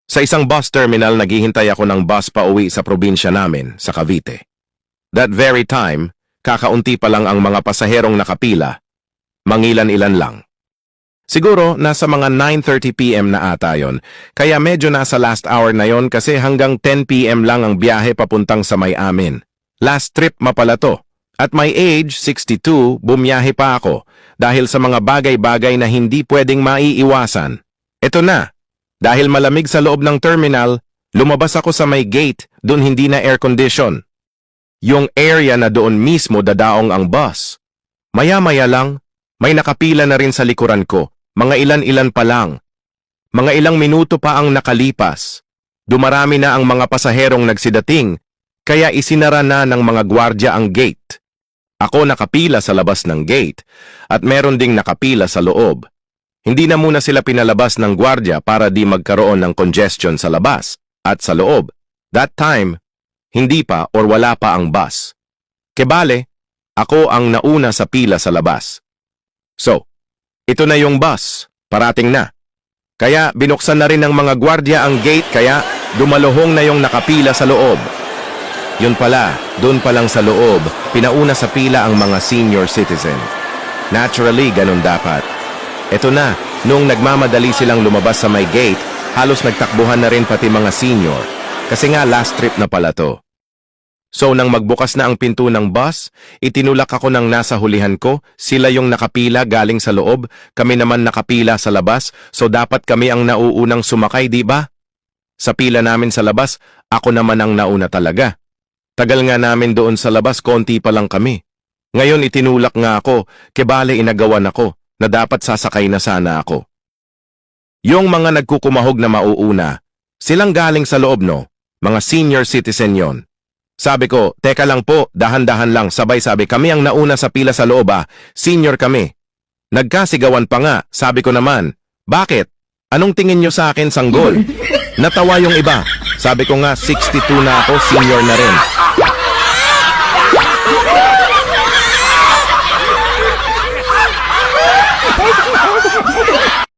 Sa isang bus terminal, naghihintay ako ng bus pa uwi sa probinsya namin, sa Cavite. That very time, kakaunti pa lang ang mga pasaherong nakapila, mangilan-ilan lang. Siguro, nasa mga 9:30 PM na ata yon, kaya medyo nasa last hour na yon kasi hanggang 10 PM lang ang biyahe papuntang sa may amin. Last trip mapala to. At my age, 62, bumiyahe pa ako dahil sa mga bagay-bagay na hindi pwedeng maiiwasan. Ito na. Dahil malamig sa loob ng terminal, lumabas ako sa may gate, dun hindi na air condition. Yung area na doon mismo dadaong ang bus. Maya-maya lang, may nakapila na rin sa likuran ko, mga ilan-ilan pa lang. Mga ilang minuto pa ang nakalipas. Dumarami na ang mga pasaherong nagsidating, kaya isinara na ng mga gwardya ang gate. Ako nakapila sa labas ng gate, at meron ding nakapila sa loob. Hindi na muna sila pinalabas ng gwardya para di magkaroon ng congestion sa labas at sa loob. That time, hindi pa or wala pa ang bus. Kebale, ako ang nauna sa pila sa labas. So, ito na yung bus, parating na. Kaya binuksan na rin ng mga gwardya ang gate kaya dumaluhong na yung nakapila sa loob. Yun pala, doon pa lang sa loob, pinauna sa pila ang mga senior citizen. Naturally, ganun dapat. Ito na, nung nagmamadali silang lumabas sa may gate, halos nagtakbuhan na rin pati mga senior. Kasi nga last trip na pala to. So nang magbukas na ang pinto ng bus, itinulak ako ng nasa hulihan ko, sila yung nakapila galing sa loob, kami naman nakapila sa labas, so dapat kami ang nauunang sumakay, di ba? Sa pila namin sa labas, ako naman ang nauna talaga. Tagal nga namin doon sa labas, konti pa lang kami. Ngayon itinulak nga ako, kebale inagawan ako, na dapat sasakay na sana ako. Yung mga nagkukumahog na mauuna, silang galing sa loob no, mga senior citizen yon. Sabi ko, teka lang po, dahan-dahan lang, sabay sabi kami ang nauna sa pila sa loob senior kami. Nagkasigawan pa nga, sabi ko naman, bakit? Anong tingin nyo sa akin sanggol? Natawa yung iba, sabi ko nga 62 na ako, senior na rin.